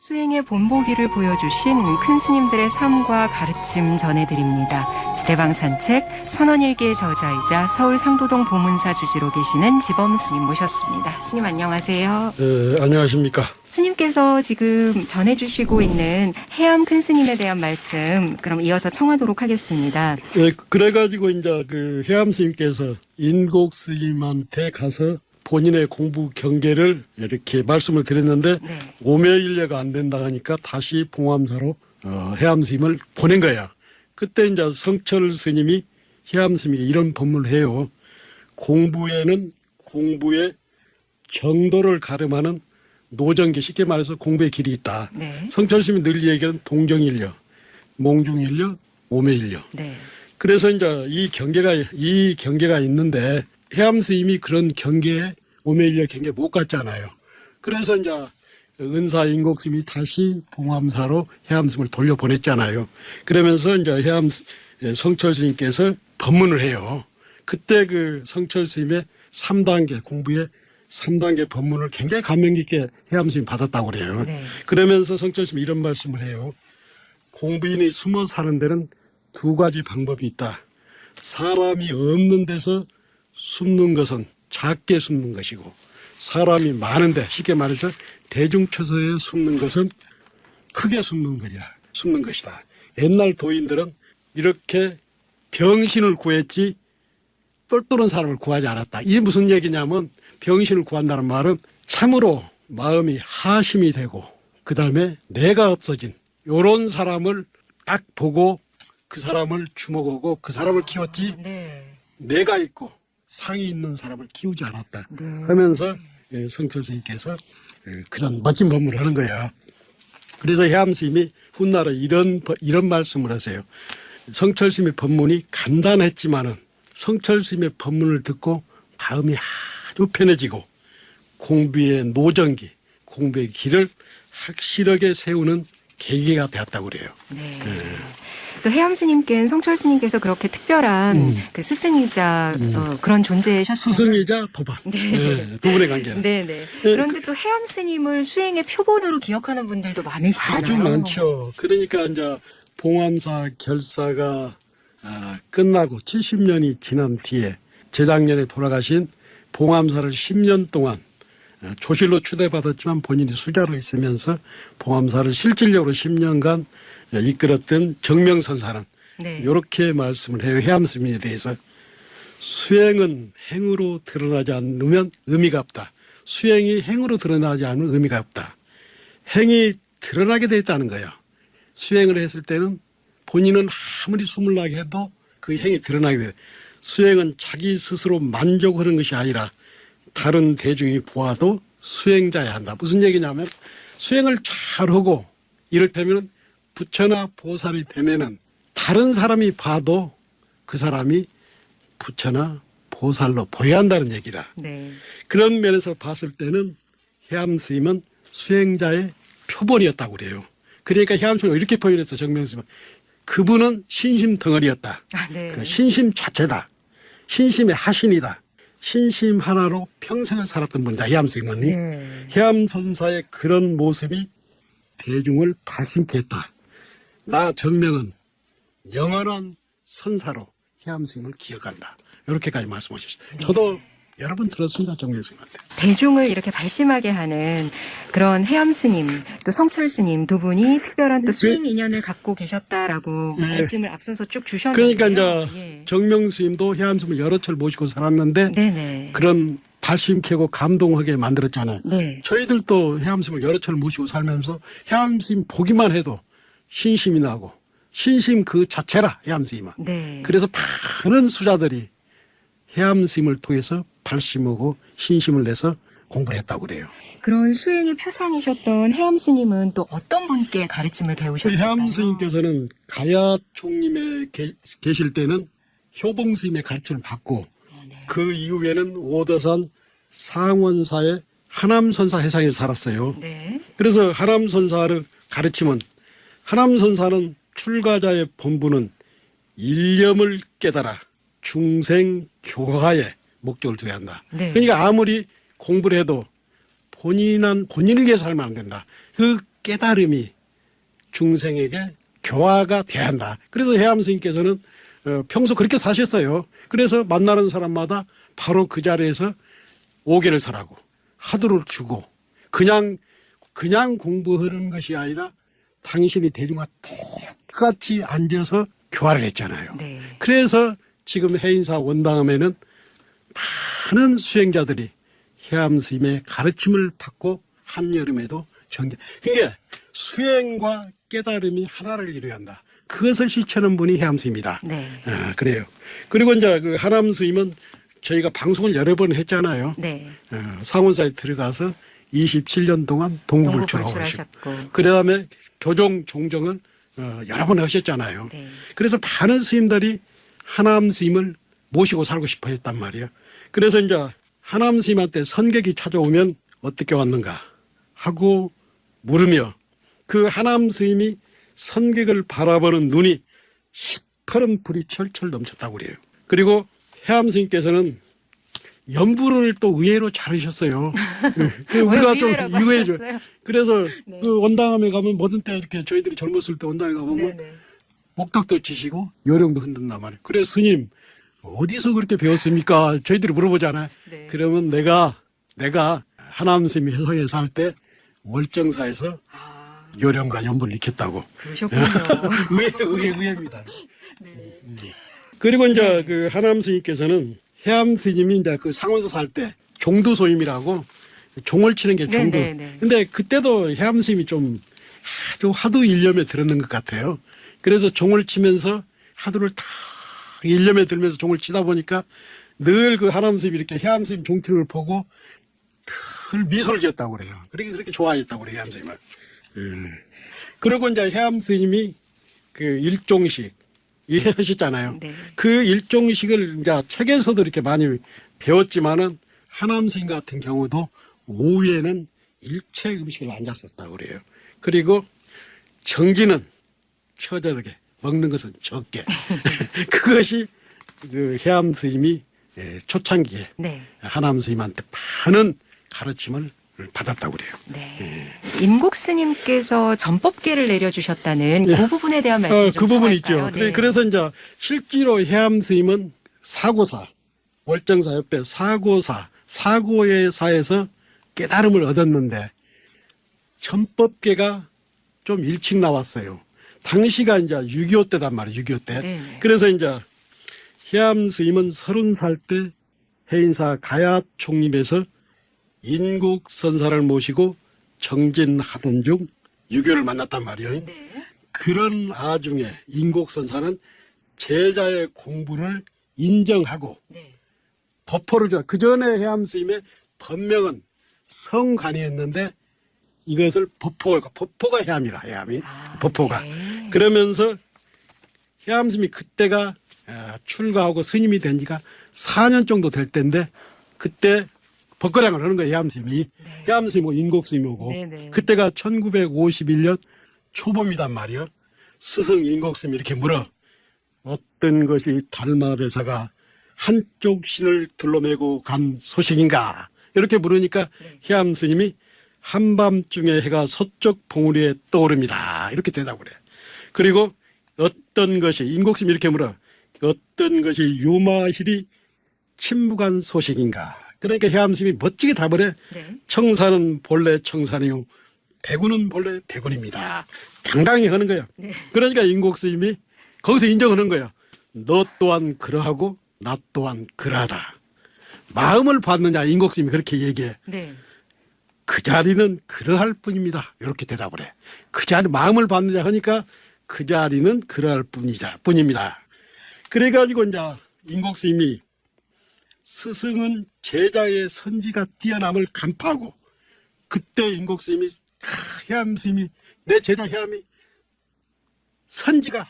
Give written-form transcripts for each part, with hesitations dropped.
수행의 본보기를 보여주신 큰 스님들의 삶과 가르침 전해드립니다. 지대방 산책 선언일기의 저자이자 서울 상도동 보문사 주지로 계시는 지범 스님 모셨습니다. 스님 안녕하세요. 네, 안녕하십니까. 스님께서 지금 전해주시고 있는 해암 큰 스님에 대한 말씀 그럼 이어서 청하도록 하겠습니다. 네, 그래가지고 이제 그 해암 스님께서 인곡 스님한테 가서 본인의 공부 경계를 이렇게 말씀을 드렸는데 네. 오매일려가 안 된다 하니까 다시 봉암사로 해암 스님을 보낸 거야. 그때 이제 성철 스님이 해암 스님에게 이런 법문을 해요. 공부에는 공부의 정도를 가름하는 노정기, 쉽게 말해서 공부의 길이 있다. 네. 성철 스님이 늘 얘기하는 동정일려, 몽중일려, 오매일려. 네. 그래서 이제 이 경계가 있는데 해암 스님이 그런 경계에 오매일려 경계 못 갔잖아요. 그래서 이제 은사 인곡 스님이 다시 봉암사로 해암 스님을 돌려보냈잖아요. 그러면서 이제 성철 스님께서 법문을 해요. 그때 그 성철 스님의 3단계 공부의 3단계 법문을 굉장히 감명 깊게 해암 스님이 받았다고 그래요. 네. 그러면서 성철 스님이 이런 말씀을 해요. 공부인이 숨어 사는 데는 두 가지 방법이 있다. 사람이 없는 데서 숨는 것은 작게 숨는 것이고 사람이 많은데 쉽게 말해서 대중처소에 숨는 것은 크게 숨는 것이다. 옛날 도인들은 이렇게 병신을 구했지 똘똘한 사람을 구하지 않았다. 이게 무슨 얘기냐면 병신을 구한다는 말은 참으로 마음이 하심이 되고 그 다음에 내가 없어진 이런 사람을 딱 보고 그 사람을 주목하고 그 사람을 키웠지 네. 내가 있고 상이 있는 사람을 키우지 않았다. 네. 하면서 성철 스님께서 그런 멋진 법문을 하는 거야. 그래서 해암 스님이 훗날에 이런 말씀을 하세요. 성철 스님의 법문이 간단했지만은 성철 스님의 법문을 듣고 마음이 아주 편해지고 공부의 노정기, 공부의 길을 확실하게 세우는 계기가 되었다고 그래요. 네. 또 해암 스님께는 성철 스님께서 그렇게 특별한 그 스승이자 그런 존재셨어요. 스승이자 도반. 네. 두 분의 관계는. 네네. 그런데 또 해암 스님을 수행의 표본으로 기억하는 분들도 많으시잖아요. 아주 많죠. 그러니까 이제 봉암사 결사가 끝나고 70년이 지난 뒤에 재작년에 돌아가신 봉암사를 10년 동안 조실로 추대받았지만 본인이 수자로 있으면서 봉암사를 실질적으로 10년간 이끌었던 정명선사는 네. 이렇게 말씀을 해요. 해암 스님에 대해서 수행은 행으로 드러나지 않으면 의미가 없다. 수행이 행으로 드러나지 않으면 의미가 없다. 행이 드러나게 돼 있다는 거예요. 수행을 했을 때는 본인은 아무리 숨을 나게 해도 그 행이 드러나게 돼요. 수행은 자기 스스로 만족하는 것이 아니라 다른 대중이 보아도 수행자야 한다. 무슨 얘기냐면 수행을 잘하고 이를테면 부처나 보살이 되면은 다른 사람이 봐도 그 사람이 부처나 보살로 보여야 한다는 얘기라. 네. 그런 면에서 봤을 때는 해암 스님은 수행자의 표본이었다고 그래요. 그러니까 해암 스님은 이렇게 표현했어. 정명 스님은. 그분은 신심 덩어리였다. 네. 그 신심 자체다. 신심의 하신이다. 신심 하나로 평생을 살았던 분이다. 해암 스님은. 네. 해암 선사의 그런 모습이 대중을 발심케 했다. 나 정명은 영원한 선사로 해암 스님을 기억한다. 이렇게까지 말씀하셨어요. 저도 여러 번 들었습니다. 정명 스님한테. 대중을 이렇게 발심하게 하는 그런 해암 스님, 또 성철 스님 두 분이 특별한 또 수행 인연을 갖고 계셨다라고 네. 말씀을 앞서서 쭉 주셨는데요. 그러니까 이제 예. 정명 스님도 해암 스님을 여러 차례 모시고 살았는데 네네. 그런 발심케고 감동하게 만들었잖아요. 네. 저희들도 해암 스님을 여러 차례 모시고 살면서 해암 스님 보기만 해도 신심이 나고 신심 그 자체라 해암 스님은. 네. 그래서 많은 수자들이 해암 스님을 통해서 발심하고 신심을 내서 공부를 했다고 그래요. 그런 수행의 표상이셨던 해암 스님은 또 어떤 분께 가르침을 배우셨을까요? 해암 스님께서는 가야 총님에 계실 때는 효봉 스님의 가르침을 받고 그 이후에는 오더산 상원사의 하남선사 해상에서 살았어요. 네. 그래서 하남선사를 가르치면 하남선사는 출가자의 본분은 일념을 깨달아 중생 교화에 목적을 두어야 한다. 네. 그러니까 아무리 공부를 해도 본인을 위해서 살면 안 된다. 그 깨달음이 중생에게 교화가 돼야 한다. 그래서 해암 스님께서는 평소 그렇게 사셨어요. 그래서 만나는 사람마다 바로 그 자리에서 오개를 설하고 화두를 주고 그냥 공부하는 것이 아니라 당신이 대중과 똑같이 앉아서 교화를 했잖아요. 네. 그래서 지금 해인사 원당함에는 많은 수행자들이 해암 스님의 가르침을 받고 한여름에도 정제. 그러니까 수행과 깨달음이 하나를 이루어야 한다. 그것을 실천한 분이 해암 스님이다. 네. 그래요. 그리고 이제 그 하남 스님은 저희가 방송을 여러 번 했잖아요. 네. 상원사에 들어가서 27년 동안 동부불출하고 동부불출하셨고. 그 다음에 교종 종정을 여러 번 하셨잖아요. 네. 그래서 많은 스님들이 하남 스님을 모시고 살고 싶어 했단 말이에요. 그래서 이제 하남 스님한테 선객이 찾아오면 어떻게 왔는가 하고 물으며 그 하남 스님이 선객을 바라보는 눈이 시커먼 불이 철철 넘쳤다고 그래요. 그리고 해암 스님께서는 연부를 또 의외로 잘하셨어요. 우리가 좀 의외죠. 그래서 네. 그 원당함에 가면 뭐든 때 이렇게 저희들이 젊었을 때 원당에 가보면 네네. 목탁도 목탁도 치시고 요령도 흔든단 말이에요. 그래서 스님 어디서 그렇게 배웠습니까? 저희들이 물어보잖아요. 네. 그러면 내가 하남 스님이 해성에 살 때 월정사에서 요령과 연부를 익혔다고. 그러셨군요. 의외입니다. 그리고 이제 그 하남 스님께서는 해암 스님이 이제 그 상원사 살 때 종두소임이라고 종을 치는 게 종두. 네네네. 근데 그때도 해암 스님이 좀 아주 하도 일념에 들었는 것 같아요. 그래서 종을 치면서 하두를 탁 일념에 들면서 종을 치다 보니까 늘 그 하남 스님이 이렇게 해암 스님 종치는 걸 보고 늘 미소를 지었다고 그래요. 그렇게 좋아했다고 그래요, 해암 스님을. 그리고 이제 해암 스님이 그 일종식 이해하셨잖아요. 네. 그 일종식을 이제 책에서도 이렇게 많이 배웠지만은 하남 스님 같은 경우도 오후에는 일체 음식을 안 잡혔다고 그래요. 그리고 정지는 처절하게 먹는 것은 적게. 그것이 그 해암 스님이 초창기에 네. 하남 스님한테 많은 가르침을 받았다고 그래요. 네. 임국 스님께서 전법계를 내려주셨다는 그 부분에 대한 말씀 좀 그 부분 청할까요? 있죠. 네. 그래서 이제 실제로 해암 스님은 사고사, 월정사 옆에 사고의 사에서 깨달음을 얻었는데 전법계가 좀 일찍 나왔어요. 당시가 이제 6.25 때단 말이에요. 6.25 때. 네네. 그래서 이제 해암 스님은 30살 때 해인사 가야 총림에서 인국 선사를 모시고 정진하던 중 유교를 만났단 말이에요. 네. 그런 아중에 인국 선사는 제자의 공부를 인정하고 네. 법포를 그 전에 해암 스님의 법명은 성관이었는데 이것을 법포가 해암이라 해암이 법포가 네. 그러면서 해암 스님이 그때가 출가하고 스님이 된 지가 4년 정도 될 때인데 그때 법거량을 하는 거예요. 해암 스님이. 네. 해암 스님하고 인국 스님하고 네네. 그때가 1951년 초봄이단 말이에요. 스승 인국 스님이 이렇게 물어 어떤 것이 달마대사가 한쪽 신을 둘러매고 간 소식인가 이렇게 물으니까 해암 스님이 한밤중에 해가 서쪽 봉우리에 떠오릅니다. 이렇게 대답을 해요. 그리고 어떤 것이 인국 스님이 이렇게 물어 어떤 것이 유마힐이 침묵한 소식인가. 그러니까 해암 스님이 멋지게 답을 해. 네. 청산은 본래 청산이요. 백운은 본래 백운입니다. 당당히 하는 거예요. 네. 그러니까 인국 스님이 거기서 인정하는 거예요. 너 또한 그러하고 나 또한 그러하다. 마음을 받느냐 인국 스님이 그렇게 얘기해. 네. 그 자리는 그러할 뿐입니다. 이렇게 대답을 해. 그 자리 마음을 받느냐 하니까 그 자리는 그러할 뿐입니다. 그래가지고 이제 인국 스님이 스승은 제자의 선지가 뛰어남을 간파하고 그때 인국 스님이 해암 스님이 내 제자 해암이 선지가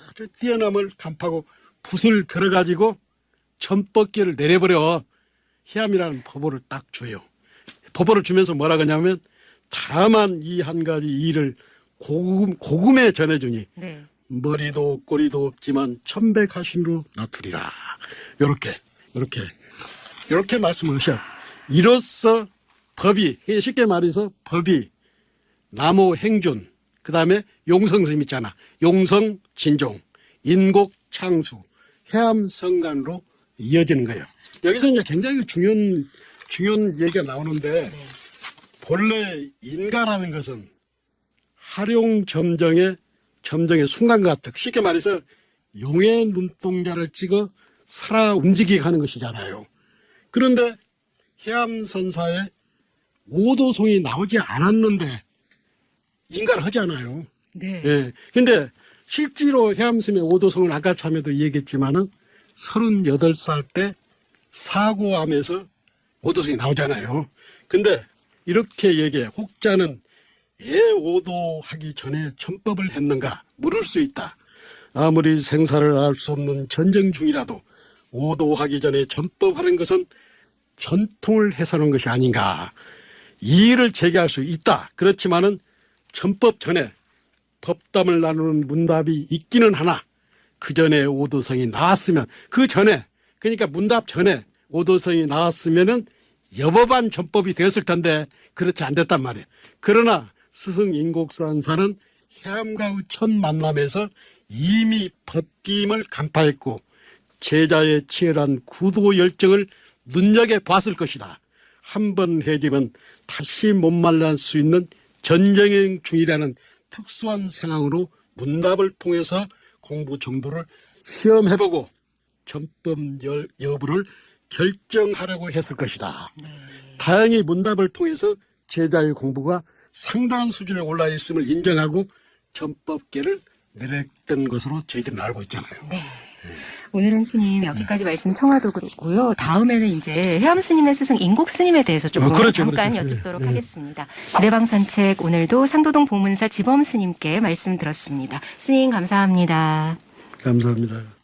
아주 뛰어남을 간파하고 붓을 들어가지고 전법계를 내려버려 해암이라는 법호를 딱 줘요. 법호를 주면서 뭐라 그러냐면 다만 이 한 가지 일을 고금에 전해주니 네. 머리도 꼬리도 없지만 천백하신으로 나투리라. 이렇게 말씀을 하셔. 이로써 법이 쉽게 말해서 법이 나무 행준, 그 다음에 용성 스님 있잖아. 용성 진종, 인곡 창수, 해암 성간으로 이어지는 거예요. 여기서 이제 굉장히 중요한 얘기가 나오는데, 본래 인가라는 것은 활용 점정의 순간과 같아. 쉽게 말해서 용의 눈동자를 찍어 살아 움직이게 하는 것이잖아요. 그런데 해암선사에 오도송이 나오지 않았는데 인가를 하잖아요. 네. 예. 근데 실제로 해암스님의 오도송을 아까 참에도 얘기했지만은 38살 때 사고암에서 오도송이 나오잖아요. 근데 이렇게 얘기해. 혹자는 왜 오도하기 전에 전법을 했는가 물을 수 있다. 아무리 생사를 알 수 없는 전쟁 중이라도 오도하기 전에 전법하는 것은 전통을 훼손한 것이 아닌가. 이의를 제기할 수 있다. 그렇지만은 전법 전에 법담을 나누는 문답이 있기는 하나 그 전에 오도성이 나왔으면 그 전에 그러니까 문답 전에 오도성이 나왔으면은 여법한 전법이 되었을 텐데 그렇지 않았단 말이에요. 그러나 스승 인곡선사는 해암과의 첫 만남에서 이미 법김을 간파했고 제자의 치열한 구도 열정을 눈여겨봤을 것이다. 한 번 해지면 다시 못 말릴 수 있는 전쟁 중이라는 특수한 상황으로 문답을 통해서 공부 정도를 시험해보고 전법 여부를 결정하려고 했을 것이다. 다행히 문답을 통해서 제자의 공부가 상당한 수준에 올라 있음을 인정하고 전법계를 내렸던 것으로 저희들은 알고 있잖아요. 네. 오늘은 스님 여기까지 말씀 청하도록고요. 다음에는 이제 해암 스님의 스승 인곡 스님에 대해서 좀 그렇죠, 잠깐 그렇죠. 여쭙도록 네. 하겠습니다. 지대방 산책 오늘도 상도동 보문사 지범 스님께 말씀 들었습니다. 스님 감사합니다. 감사합니다.